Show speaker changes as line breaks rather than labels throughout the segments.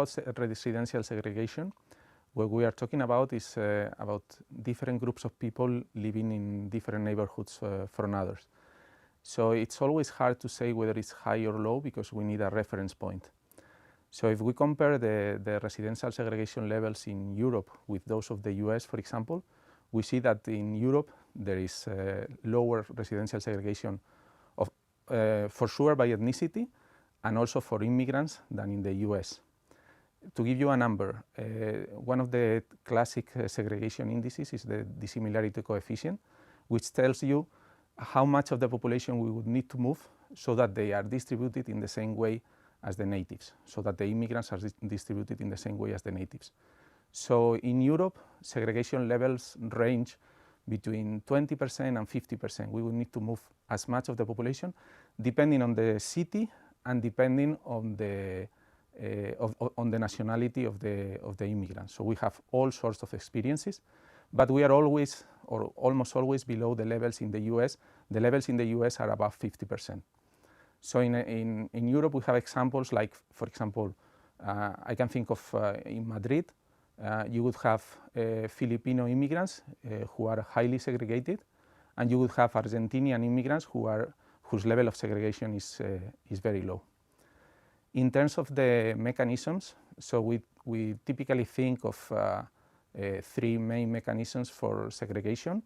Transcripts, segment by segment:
about residential segregation, what we are talking about is about different groups of people living in different neighborhoods from others. So it's always hard to say whether it's high or low because we need a reference point. So if we compare the residential segregation levels in Europe with those of the US, for example, we see that in Europe there is lower residential segregation of, for sure by ethnicity and also for immigrants than in the US. To give you a number, one of the classic segregation indices is the dissimilarity coefficient, which tells you how much of the population we would need to move so that they are distributed in the same way as the natives, so that the immigrants are distributed in the same way as the natives. So in Europe, segregation levels range between 20% and 50%. We will need to move as much of the population, depending on the city and depending on the nationality of the immigrants. So we have all sorts of experiences, but we are always or almost always below the levels in the US. The levels in the US are above 50%. So in Europe we have examples like, for example, I can think of in Madrid, you would have Filipino immigrants who are highly segregated, and you would have Argentinian immigrants whose level of segregation is very low. In terms of the mechanisms, so we typically think of three main mechanisms for segregation.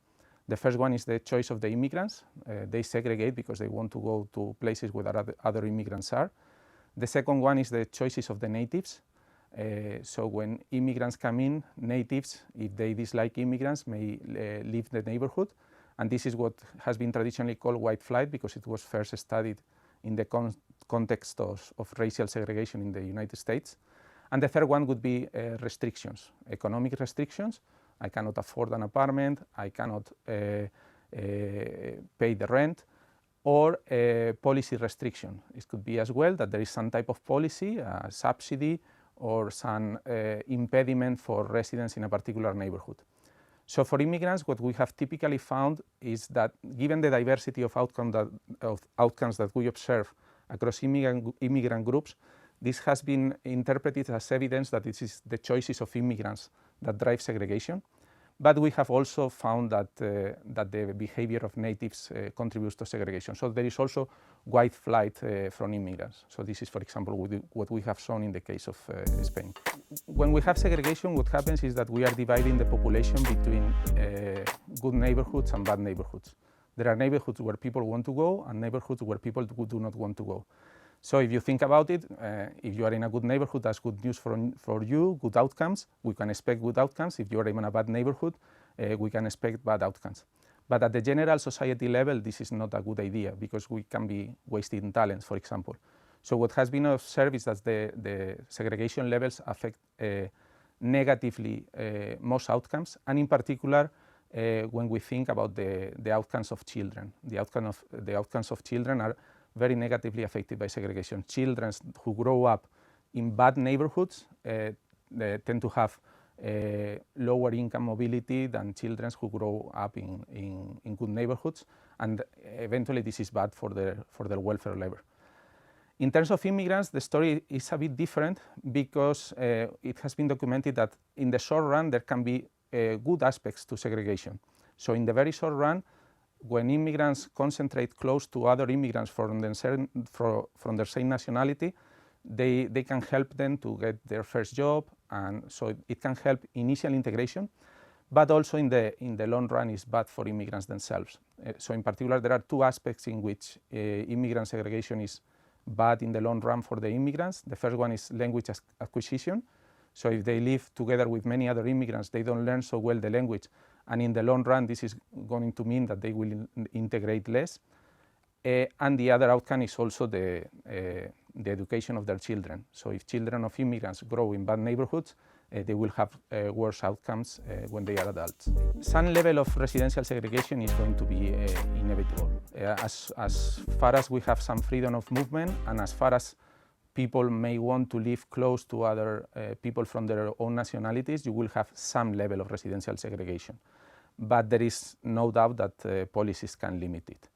The first one is the choice of the immigrants. They segregate because they want to go to places where other immigrants are. The second one is the choices of the natives. So when immigrants come in, natives, if they dislike immigrants, may leave the neighborhood. And this is what has been traditionally called white flight because it was first studied in the context of racial segregation in the United States. And the third one would be restrictions, economic restrictions. I cannot afford an apartment, I cannot pay the rent, or policy restriction. It could be as well that there is some type of policy, a subsidy, or some impediment for residents in a particular neighborhood. So for immigrants, what we have typically found is that given the diversity of outcomes that we observe across immigrant groups, this has been interpreted as evidence that it is the choices of immigrants that drive segregation. But we have also found that the behavior of natives contributes to segregation. So there is also white flight from immigrants. So this is, for example, what we have shown in the case of Spain. When we have segregation, what happens is that we are dividing the population between good neighborhoods and bad neighborhoods. There are neighborhoods where people want to go and neighborhoods where people do not want to go. So if you think about it, if you are in a good neighborhood, that's good news for you, good outcomes. We can expect good outcomes. If you are in a bad neighborhood, we can expect bad outcomes. But at the general society level, this is not a good idea because we can be wasting talents, for example. So what has been observed is that the segregation levels affect negatively most outcomes, and in particular, when we think about the outcomes of children. The outcomes of children are very negatively affected by segregation. Children who grow up in bad neighborhoods they tend to have lower income mobility than children who grow up in good neighborhoods, and eventually this is bad for their welfare level. In terms of immigrants, the story is a bit different because it has been documented that in the short run there can be good aspects to segregation. So in the very short run, when immigrants concentrate close to other immigrants from their same nationality, they can help them to get their first job, and so it can help initial integration, but also in the long run is bad for immigrants themselves. So in particular, there are two aspects in which immigrant segregation is bad in the long run for the immigrants. The first one is language acquisition. So if they live together with many other immigrants, they don't learn so well the language, and in the long run this is going to mean that they will integrate less. And the other outcome is also the education of their children. So if children of immigrants grow in bad neighborhoods, they will have worse outcomes when they are adults. Some level of residential segregation is going to be inevitable. As far as we have some freedom of movement, and as far as people may want to live close to other people from their own nationalities, you will have some level of residential segregation. But there is no doubt that policies can limit it.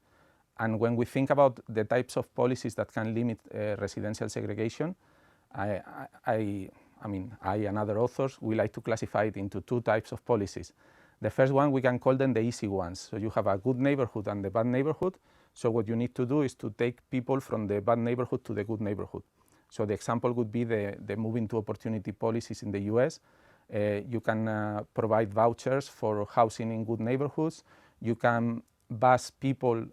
And when we think about the types of policies that can limit residential segregation, I I and other authors, we like to classify it into two types of policies. The first one, we can call them the easy ones. So you have a good neighborhood and the bad neighborhood. So what you need to do is to take people from the bad neighborhood to the good neighborhood. So the example would be the moving to opportunity policies in the US. You can provide vouchers for housing in good neighborhoods. You can bus people,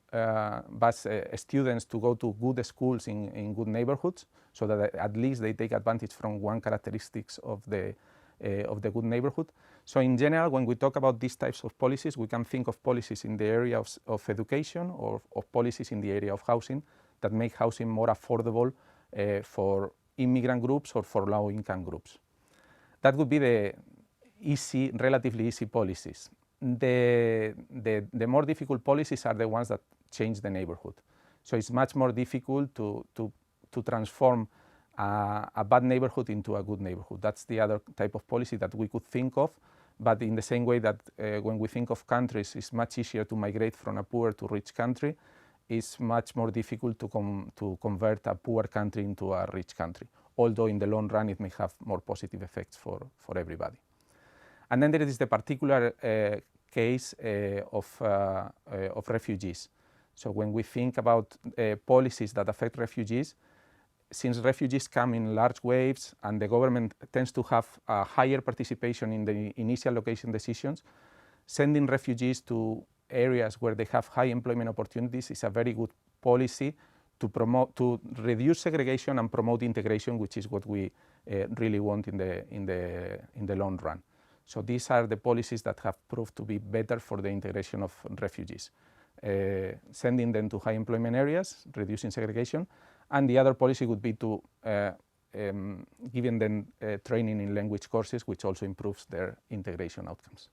students to go to good schools in good neighborhoods, so that at least they take advantage from one characteristics of the good neighborhood. So in general, when we talk about these types of policies, we can think of policies in the area of education or of policies in the area of housing that make housing more affordable for immigrant groups or for low-income groups. That would be the relatively easy policies. The more difficult policies are the ones that change the neighborhood. So it's much more difficult to transform a bad neighborhood into a good neighborhood. That's the other type of policy that we could think of, but in the same way that when we think of countries, it's much easier to migrate from a poor to rich country, it's much more difficult to convert a poor country into a rich country, although in the long run it may have more positive effects for everybody. And then there is the particular case of refugees. So when we think about policies that affect refugees, since refugees come in large waves and the government tends to have a higher participation in the initial location decisions, sending refugees to areas where they have high employment opportunities is a very good policy to reduce segregation and promote integration, which is what we really want in the long run. So these are the policies that have proved to be better for the integration of refugees. Sending them to high employment areas, reducing segregation, and the other policy would be to giving them training in language courses, which also improves their integration outcomes.